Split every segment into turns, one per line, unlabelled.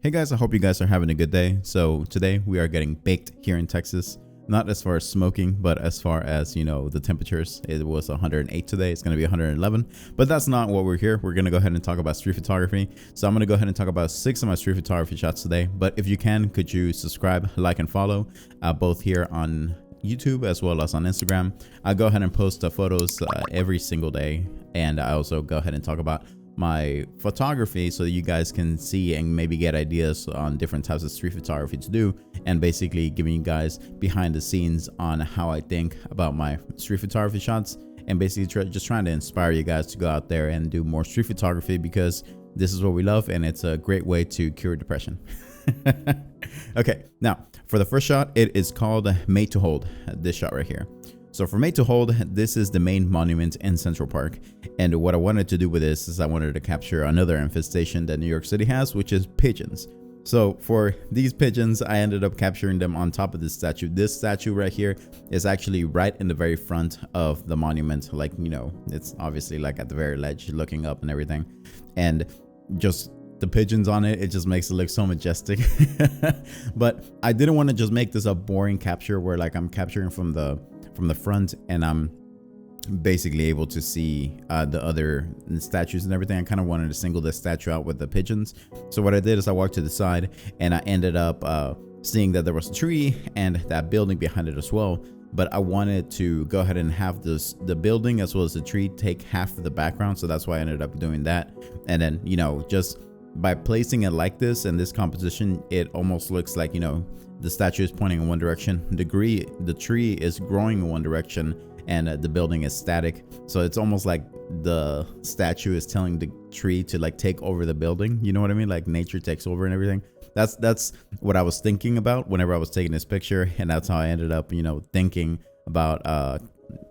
Hey guys, I hope you guys are having a good day. So today we are getting baked here in Texas. Not as far as smoking, but as far as, the temperatures. It was 108 today. It's going to be 111. But that's not what we're here. We're going to go ahead and talk about street photography. So I'm going to go ahead and talk about 6 of my street photography shots today. But if you can, could you subscribe, like, and follow both here on YouTube as well as on Instagram. I go ahead and post photos every single day. And I also go ahead and talk about my photography so that you guys can see and maybe get ideas on different types of street photography to do, and basically giving you guys behind the scenes on how I think about my street photography shots, and basically just trying to inspire you guys to go out there and do more street photography, because this is what we love and it's a great way to cure depression. Okay, now for the first shot, it is called Made to Hold, this shot right here. So for Made to Hold, this is the main monument in Central Park. And what I wanted to do with this is I wanted to capture another infestation that New York City has, which is pigeons. So for these pigeons, I ended up capturing them on top of this statue. This statue right here is actually right in the very front of the monument. Like, it's obviously like at the very ledge looking up and everything. And just the pigeons on it, it just makes it look so majestic. But I didn't want to just make this a boring capture where like I'm capturing from the front and I'm basically able to see the other statues and everything. I kind of wanted to single this statue out with the pigeons. So what I did is I walked to the side and I ended up seeing that there was a tree and that building behind it as well. But I wanted to go ahead and have the building as well as the tree take half of the background. So that's why I ended up doing that. And then, just by placing it like this and this composition, it almost looks like, the statue is pointing in one direction, the tree is growing in one direction, and the building is static. So it's almost like the statue is telling the tree to like take over the building. You know what I mean? Like nature takes over and everything. That's what I was thinking about whenever I was taking this picture, and that's how I ended up, thinking about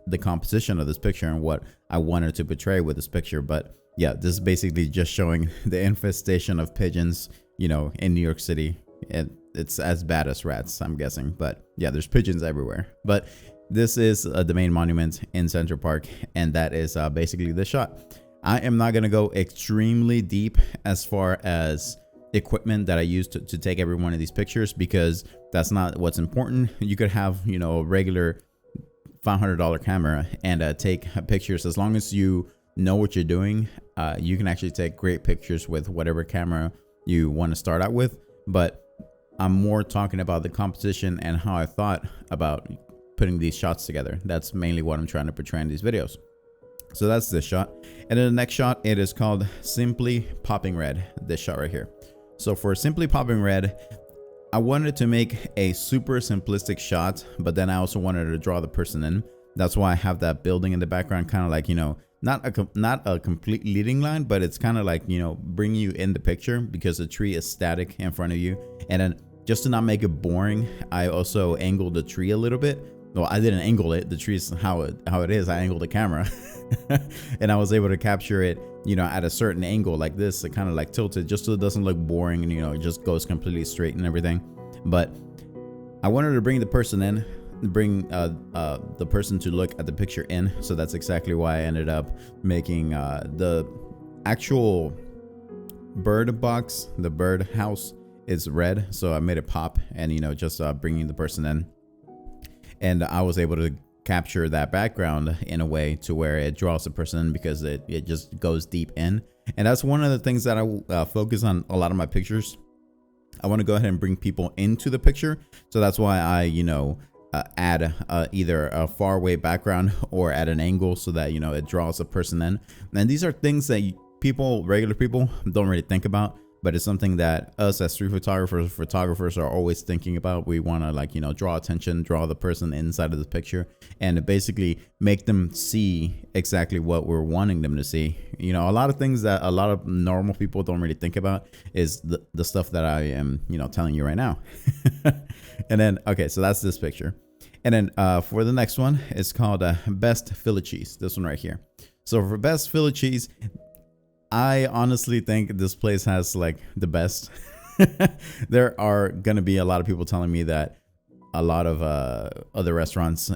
the composition of this picture and what I wanted to portray with this picture. But yeah, this is basically just showing the infestation of pigeons, in New York City. And it's as bad as rats, I'm guessing. But yeah, there's pigeons everywhere. But this is the main monument in Central Park, and that is basically the shot. I am not going to go extremely deep as far as equipment that I use to take every one of these pictures, because that's not what's important. You could have, a regular $500 camera and take pictures. As long as you know what you're doing, you can actually take great pictures with whatever camera you want to start out with. But I'm more talking about the composition and how I thought about putting these shots together. That's mainly what I'm trying to portray in these videos. So that's this shot. And then the next shot, it is called Simply Popping Red, this shot right here. So for Simply Popping Red, I wanted to make a super simplistic shot, but then I also wanted to draw the person in. That's why I have that building in the background, kind of like, not a complete leading line, but it's kind of like, bring you in the picture, because the tree is static in front of you. And then just to not make it boring, I also angled the tree a little bit. Well, I didn't angle it. The tree is how it is. I angled the camera and I was able to capture it, at a certain angle like this. It kind of like tilted just so it doesn't look boring and, it just goes completely straight and everything. But I wanted to bring the person in, bring the person to look at the picture in. So that's exactly why I ended up making the actual bird box, the bird house, is red. So I made it pop and, just bringing the person in. And I was able to capture that background in a way to where it draws the person in, because it just goes deep in. And that's one of the things that I focus on a lot of my pictures. I want to go ahead and bring people into the picture. So that's why I, add either a far away background or at an angle so that, it draws the person in. And these are things that regular people don't really think about. But it's something that us as street photographers are always thinking about. We want to draw attention, draw the person inside of the picture, and basically make them see exactly what we're wanting them to see. A lot of things that a lot of normal people don't really think about is the stuff that I am, telling you right now. And then, okay, so that's this picture. And then for the next one, it's called Best Philly Cheese. This one right here. So for Best Philly Cheese, I honestly think this place has like the best. There are going to be a lot of people telling me that a lot of other restaurants,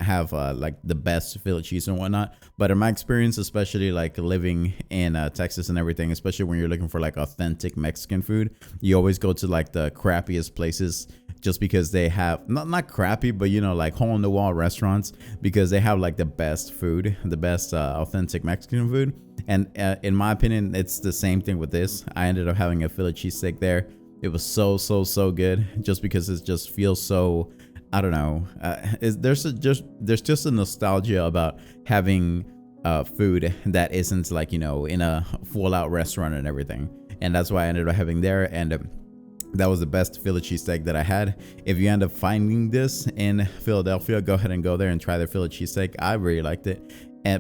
have like the best Philly cheese and whatnot. But in my experience, especially like living in Texas and everything, especially when you're looking for like authentic Mexican food, you always go to like the crappiest places, just because they have not crappy, but like hole in the wall restaurants, because they have like the best food, the best authentic Mexican food. And in my opinion, it's the same thing with this. I ended up having a Philly cheesesteak there. It was so good, just because it just feels so, I don't know. There's just a nostalgia about having food that isn't like, in a full out restaurant and everything. And that's why I ended up having there. And that was the best Philly cheesesteak that I had. If you end up finding this in Philadelphia, go ahead and go there and try their Philly cheesesteak. I really liked it.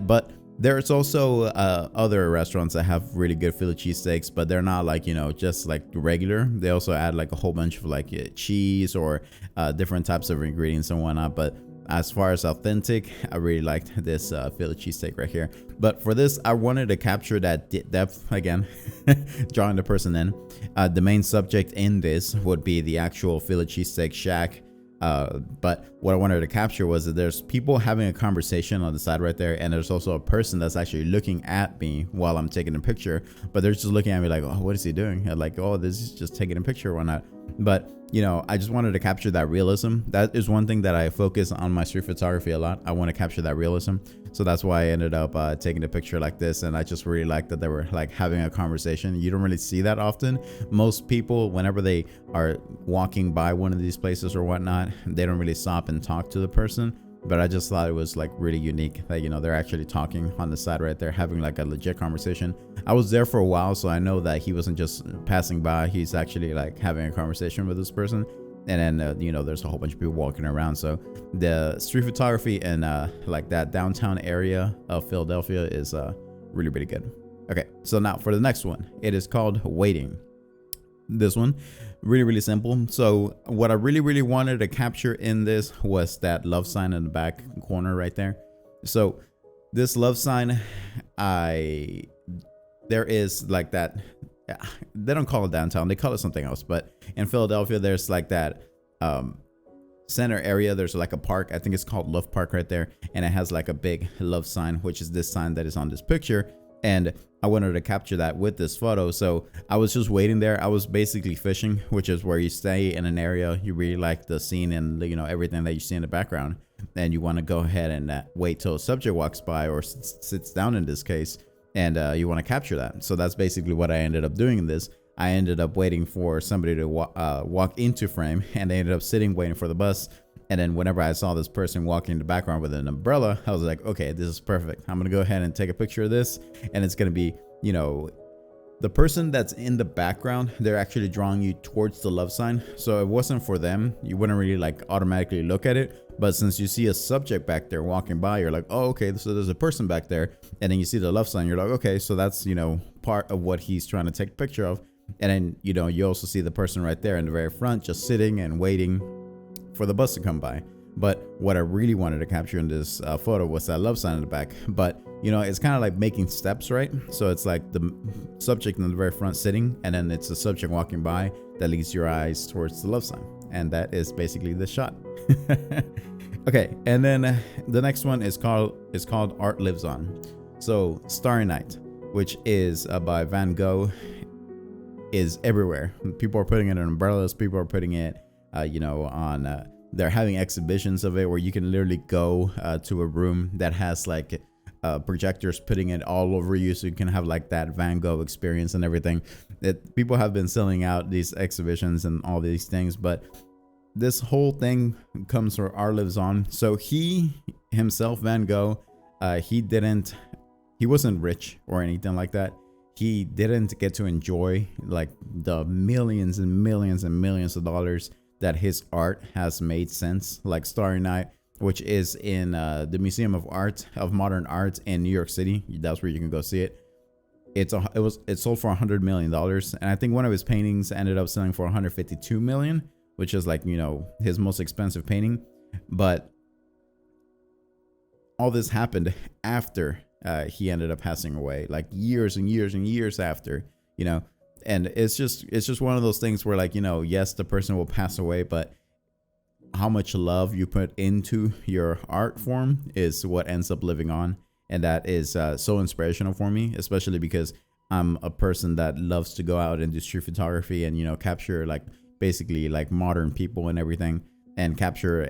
But there's also other restaurants that have really good Philly cheesesteaks, but they're not like, just like regular. They also add like a whole bunch of like cheese or different types of ingredients and whatnot. But as far as authentic, I really liked this Philly cheesesteak right here. But for this, I wanted to capture that depth again, drawing the person in. The main subject in this would be the actual Philly cheesesteak shack. But what I wanted to capture was that there's people having a conversation on the side right there, and there's also a person that's actually looking at me while I'm taking a picture, but they're just looking at me like, oh, what is he doing? And like, oh, this is just taking a picture or whatnot. But I just wanted to capture that realism. That is one thing that I focus on my street photography a lot. I want to capture that realism. So that's why I ended up taking a picture like this. And I just really liked that they were like having a conversation. You don't really see that often. Most people, whenever they are walking by one of these places or whatnot, they don't really stop and talk to the person. But I just thought it was like really unique that, they're actually talking on the side right there, having like a legit conversation. I was there for a while, so I know that he wasn't just passing by. He's actually like having a conversation with this person. And then, there's a whole bunch of people walking around. So the street photography in like that downtown area of Philadelphia is really, really good. Okay, so now for the next one, it is called Waiting. This one, really simple. So what I really wanted to capture in this was that love sign in the back corner right there. So this love sign, there is like that, they don't call it downtown, they call it something else, but in Philadelphia there's like that center area. There's like a park, I think it's called Love Park right there, and it has like a big love sign, which is this sign that is on this picture. And I wanted to capture that with this photo. So I was just waiting there. I was basically fishing, which is where you stay in an area. You really like the scene and everything that you see in the background. And you want to go ahead and wait till a subject walks by or sits down in this case. And you want to capture that. So that's basically what I ended up doing in this. I ended up waiting for somebody to walk into frame, and they ended up sitting waiting for the bus. And then whenever I saw this person walking in the background with an umbrella, I was like, okay, this is perfect. I'm going to go ahead and take a picture of this. And it's going to be, the person that's in the background, they're actually drawing you towards the love sign. So it wasn't for them. You wouldn't really like automatically look at it. But since you see a subject back there walking by, you're like, oh, okay, so there's a person back there. And then you see the love sign. You're like, okay, so that's, part of what he's trying to take a picture of. And then, you also see the person right there in the very front, just sitting and waiting for the bus to come by. But what I really wanted to capture in this photo was that love sign in the back. But it's kind of like making steps, right? So it's like the subject in the very front sitting, and then it's the subject walking by that leads your eyes towards the love sign. And that is basically the shot. Okay, and then the next one is called Art Lives On. So Starry Night, which is by Van Gogh, is everywhere. People are putting it in umbrellas. People are putting it on they're having exhibitions of it where you can literally go to a room that has like projectors putting it all over you, so you can have like that Van Gogh experience and everything. That people have been selling out these exhibitions and all these things, but this whole thing comes from Art Lives On. So he himself, Van Gogh, he wasn't rich or anything like that. He didn't get to enjoy like the millions and millions and millions of dollars that his art has made since, like Starry Night, which is in the Museum of Modern Art in New York City. That's where you can go see it. It sold for $100 million, and I think one of his paintings ended up selling for $152 million, which is like his most expensive painting. But all this happened after he ended up passing away, like years and years and years after, and it's just one of those things where like yes, the person will pass away, but how much love you put into your art form is what ends up living on. And that is so inspirational for me, especially because I'm a person that loves to go out and do street photography and, you know, capture like basically like modern people and everything, and capture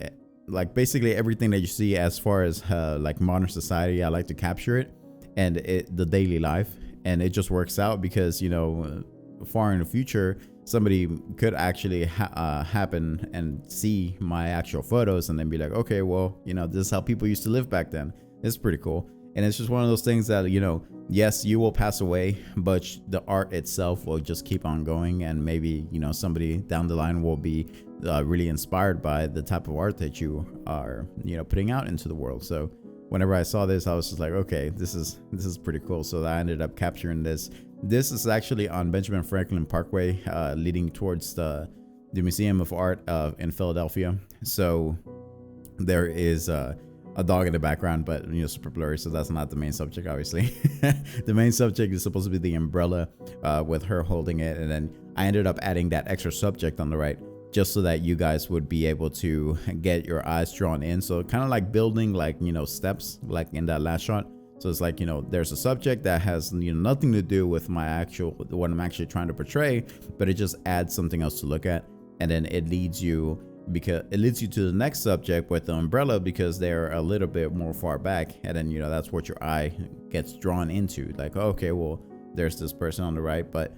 like basically everything that you see as far as like modern society. I like to capture it, and the daily life. And it just works out because, you know, far in the future, somebody could actually happen and see my actual photos and then be like, okay, well, you know, this is how people used to live back then. It's pretty cool. And it's just one of those things that, you know, yes, you will pass away, but the art itself will just keep on going. And maybe, you know, somebody down the line will be really inspired by the type of art that you are, you know, putting out into the world. So whenever I saw this, I was just like, okay, this is pretty cool. So I ended up capturing this. This is actually on Benjamin Franklin Parkway, leading towards the Museum of Art in Philadelphia. So there is a dog in the background, but, you know, super blurry, so that's not the main subject, obviously. The main subject is supposed to be the umbrella with her holding it, and then I ended up adding that extra subject on the right, just so that you guys would be able to get your eyes drawn in. So kind of like building, like, you know, steps, like in that last shot. So it's like, you know, there's a subject that has, you know, nothing to do with what I'm actually trying to portray, but it just adds something else to look at. And then it leads you to the next subject with the umbrella, because they're a little bit more far back. And then, you know, that's what your eye gets drawn into. Like, okay, well, there's this person on the right, but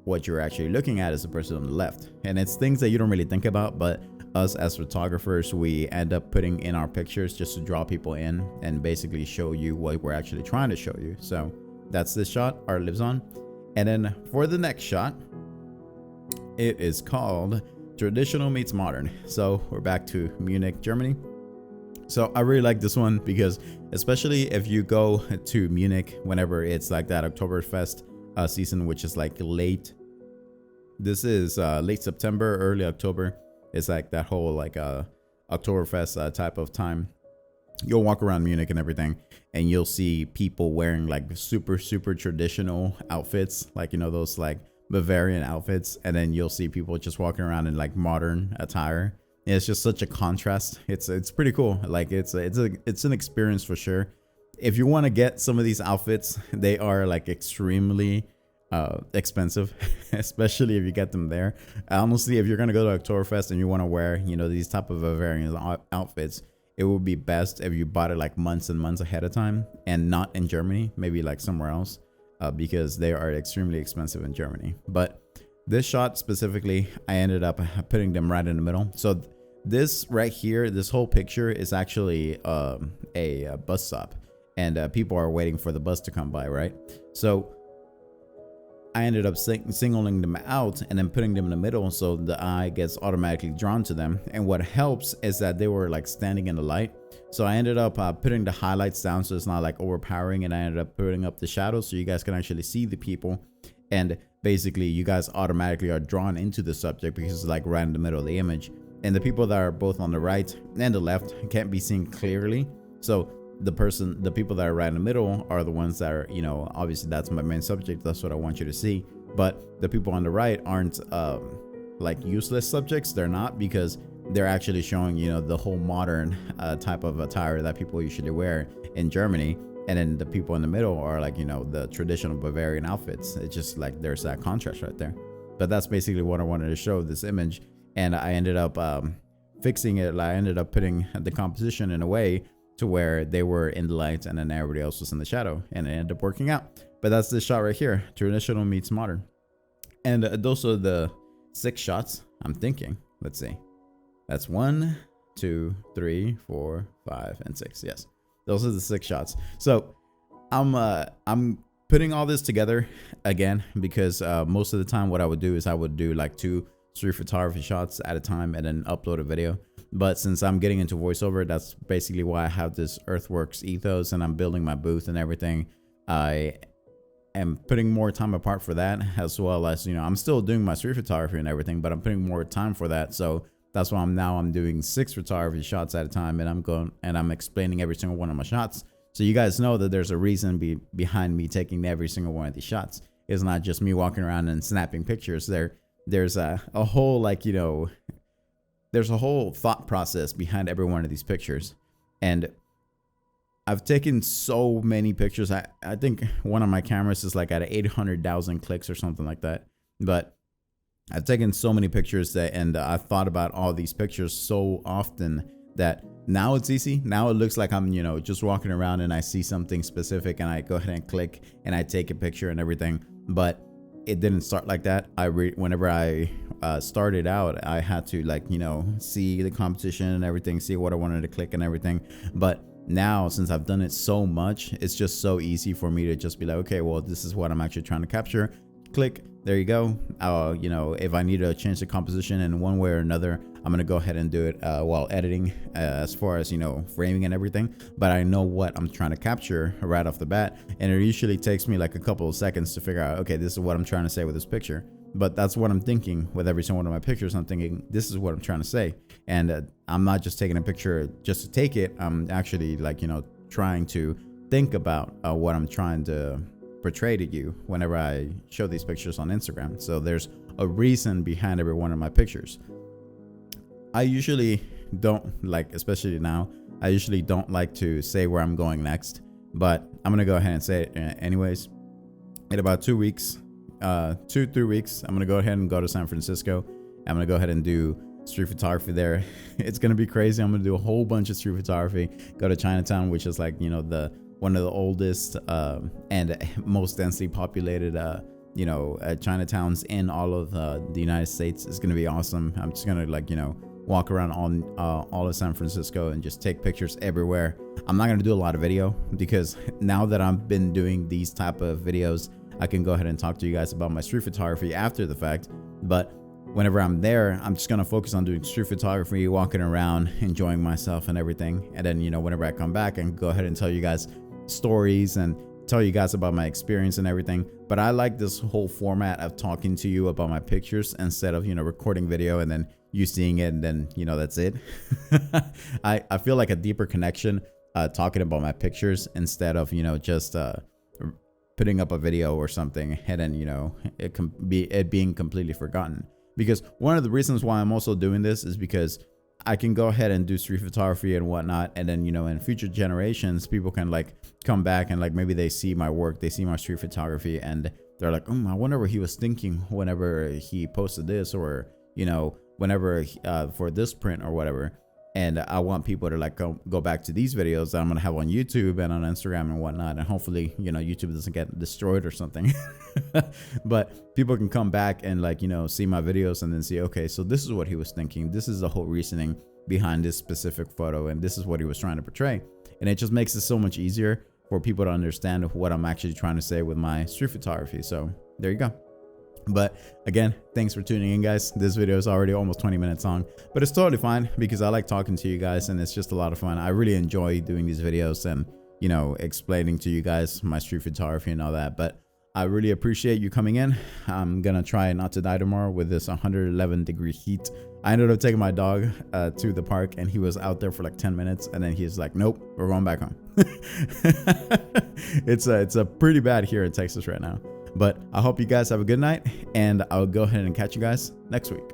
what you're actually looking at is the person on the left. And it's things that you don't really think about, but us as photographers, we end up putting in our pictures just to draw people in and basically show you what we're actually trying to show you. So that's this shot, Art Lives On. And then for the next shot, it is called Traditional Meets Modern. So we're back to Munich, Germany. So I really like this one because, especially if you go to Munich whenever it's like that Oktoberfest season, which is like late September, early October. It's like that whole like Oktoberfest type of time. You'll walk around Munich and everything, and you'll see people wearing like super traditional outfits, like, you know, those like Bavarian outfits, and then you'll see people just walking around in like modern attire. And it's just such a contrast. It's pretty cool. Like it's an experience for sure. If you want to get some of these outfits, they are like extremely expensive, especially if you get them there. Honestly, if you're gonna go to Oktoberfest and you want to wear, you know, these type of Bavarian outfits, it would be best if you bought it like months and months ahead of time, and not in Germany, maybe like somewhere else, because they are extremely expensive in Germany. But this shot specifically, I ended up putting them right in the middle. So this right here, this whole picture is actually a bus stop, and people are waiting for the bus to come by, right? So I ended up singling them out and then putting them in the middle, so the eye gets automatically drawn to them. And what helps is that they were like standing in the light. So I ended up putting the highlights down so it's not like overpowering, and I ended up putting up the shadows so you guys can actually see the people. And basically you guys automatically are drawn into the subject because it's like right in the middle of the image. And the people that are both on the right and the left can't be seen clearly. So the people that are right in the middle are the ones that are, you know, obviously that's my main subject, that's what I want you to see. But the people on the right aren't like useless subjects. They're not, because they're actually showing, you know, the whole modern type of attire that people usually wear in Germany. And then the people in the middle are like, you know, the traditional Bavarian outfits. It's just like there's that contrast right there. But that's basically what I wanted to show this image. And I ended up fixing it. I ended up putting the composition in a way to where they were in the light and then everybody else was in the shadow, and it ended up working out. But that's this shot right here, Traditional Meets Modern. And those are the 6 shots. I'm thinking, let's see, that's 1, 2, 3, 4, 5, and 6. Yes, those are the 6 shots. So I'm putting all this together again because most of the time what I would do is I would do like 2 street photography shots at a time and then upload a video. But since I'm getting into voiceover, that's basically why I have this Earthworks ethos and I'm building my booth and everything. I am putting more time apart for that, as well as, you know, I'm still doing my street photography and everything, but I'm putting more time for that. So that's why I'm doing 6 photography shots at a time, and I'm explaining every single one of my shots. So you guys know that there's a reason behind me taking every single one of these shots. It's not just me walking around and snapping pictures. There's a whole, like, you know, there's a whole thought process behind every one of these pictures. And I've taken so many pictures. I think one of my cameras is like at 800,000 clicks or something like that. But I've taken so many pictures that, and I've thought about all these pictures so often that now it's easy. Now it looks like I'm, just walking around and I see something specific and I go ahead and click and I take a picture and everything. But it didn't start like that. Whenever I started out, I had to see the competition and everything, see what I wanted to click and everything. But now, since I've done it so much, it's just so easy for me to just be like, okay, well, this is what I'm actually trying to capture. Click, there you go. If I need to change the composition in one way or another, I'm gonna go ahead and do it while editing, as far as framing and everything. But I know what I'm trying to capture right off the bat, and it usually takes me like a couple of seconds to figure out, okay, this is what I'm trying to say with this picture. But that's what I'm thinking with every single one of my pictures. I'm thinking, this is what I'm trying to say. And I'm not just taking a picture just to take it. I'm actually trying to think about what I'm trying to portray to you whenever I show these pictures on Instagram. So there's a reason behind every one of my pictures. I usually don't especially now, I usually don't like to say where I'm going next, but I'm going to go ahead and say it anyways. In about 2 weeks, 2-3 weeks, I'm gonna go ahead and go to San Francisco. I'm gonna go ahead and do street photography there. It's gonna be crazy. I'm gonna do a whole bunch of street photography. Go to Chinatown, which is the one of the oldest and most densely populated Chinatowns in all of the United States. It's gonna be awesome. I'm just gonna walk around all of San Francisco and just take pictures everywhere. I'm not gonna do a lot of video because now that I've been doing these type of videos, I can go ahead and talk to you guys about my street photography after the fact. But whenever I'm there, I'm just going to focus on doing street photography, walking around, enjoying myself and everything. And then, whenever I come back, I can go ahead and tell you guys stories and tell you guys about my experience and everything. But I like this whole format of talking to you about my pictures instead of, recording video and then you seeing it and then, that's it. I feel like a deeper connection talking about my pictures instead of, just putting up a video or something and then it being completely forgotten. Because one of the reasons why I'm also doing this is because I can go ahead and do street photography and whatnot, and then in future generations people can come back and maybe they see my work, they see my street photography, and they're like, I wonder what he was thinking whenever he posted this, or whenever for this print or whatever. And I want people to go back to these videos that I'm gonna have on YouTube and on Instagram and whatnot, and hopefully YouTube doesn't get destroyed or something. But people can come back and see my videos and then see, okay, so this is what he was thinking, this is the whole reasoning behind this specific photo, and this is what he was trying to portray. And it just makes it so much easier for people to understand what I'm actually trying to say with my street photography. So there you go. But again, thanks for tuning in, guys. This video is already almost 20 minutes long, but it's totally fine because I like talking to you guys and it's just a lot of fun. I really enjoy doing these videos and explaining to you guys my street photography and all that. But I really appreciate you coming in. I'm gonna try not to die tomorrow with this 111-degree heat. I ended up taking my dog to the park and he was out there for 10 minutes and then he's like, nope, we're going back home. It's a pretty bad here in Texas right now. But I hope you guys have a good night, and I'll go ahead and catch you guys next week.